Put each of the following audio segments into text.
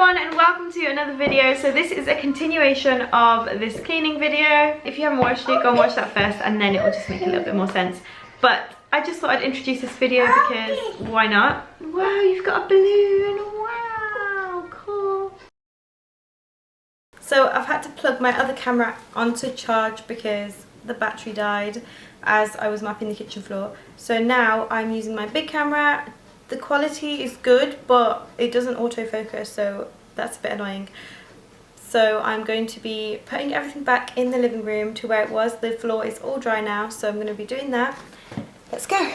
everyone and welcome to another video. So this is a continuation of this cleaning video. If you haven't watched it, go and watch that first and then it will just make a little bit more sense. But I just thought I'd introduce this video because why not? Wow, you've got a balloon. Wow, cool. So I've had to plug my other camera onto charge because the battery died as I was mopping the kitchen floor. So now I'm using my big camera. The quality is good, but it doesn't autofocus, so that's a bit annoying. So I'm going to be putting everything back in the living room to where it was. The floor is all dry now, so I'm going to be doing that. Let's go.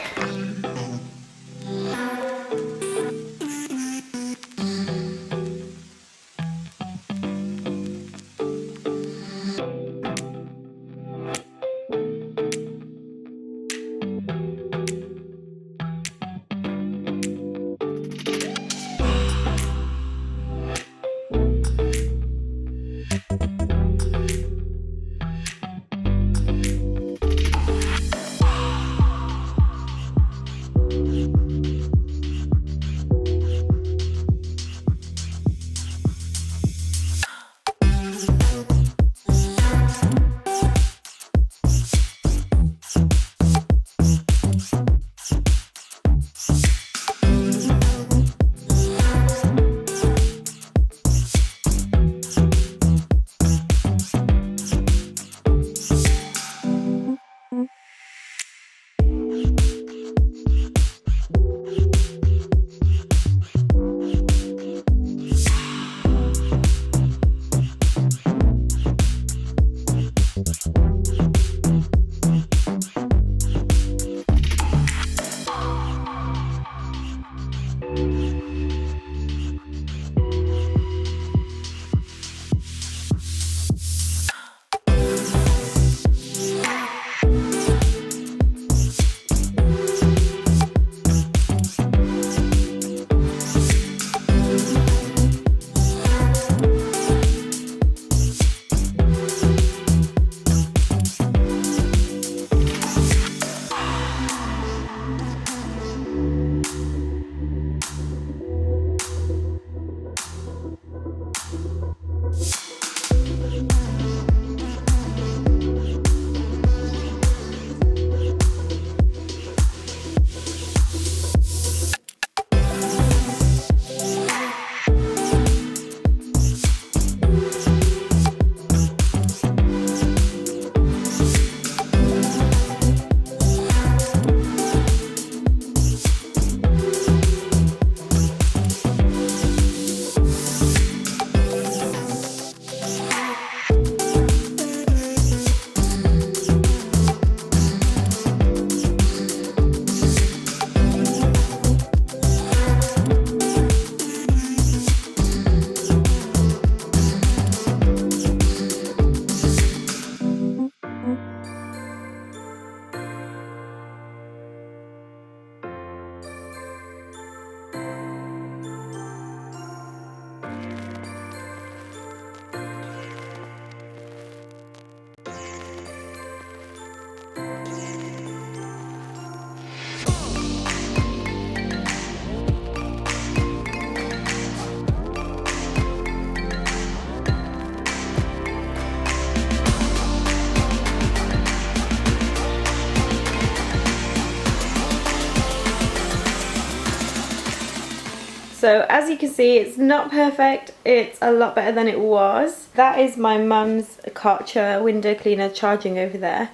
So as you can see, it's not perfect. It's a lot better than it was. That is my mum's Karcher window cleaner charging over there.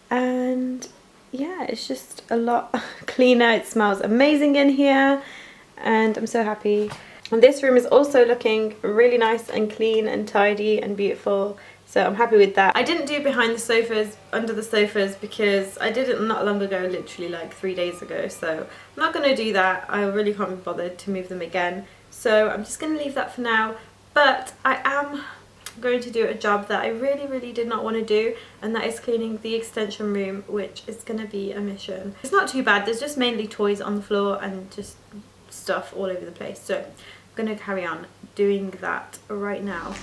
And yeah, it's just a lot cleaner. It smells amazing in here and I'm so happy. And this room is also looking really nice and clean and tidy and beautiful. So I'm happy with that. I didn't do behind the sofas, under the sofas, because I did it not long ago, literally like 3 days ago. So I'm not going to do that. I really can't be bothered to move them again. So I'm just going to leave that for now. But I am going to do a job that I really did not want to do. And that is cleaning the extension room, which is going to be a mission. It's not too bad. There's just mainly toys on the floor and just stuff all over the place. So I'm going to carry on doing that right now.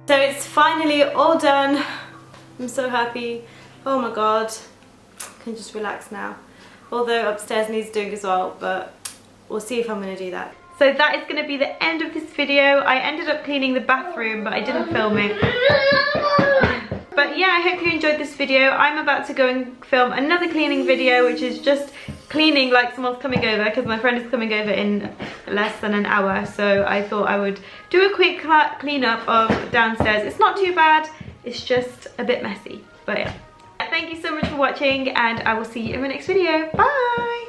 So it's finally all done. I'm so happy. Oh my god. I can just relax now. Although upstairs needs doing as well, but we'll see if I'm going to do that. So that is going to be the end of this video. I ended up cleaning the bathroom, but I didn't film it. But yeah, I hope you enjoyed this video. I'm about to go and film another cleaning video, which is just cleaning like someone's coming over, because my friend is coming over in less than an hour. So I thought I would do a quick clean up of downstairs. It's not too bad, it's just a bit messy. But yeah. Thank you so much for watching, and I will see you in my next video. Bye!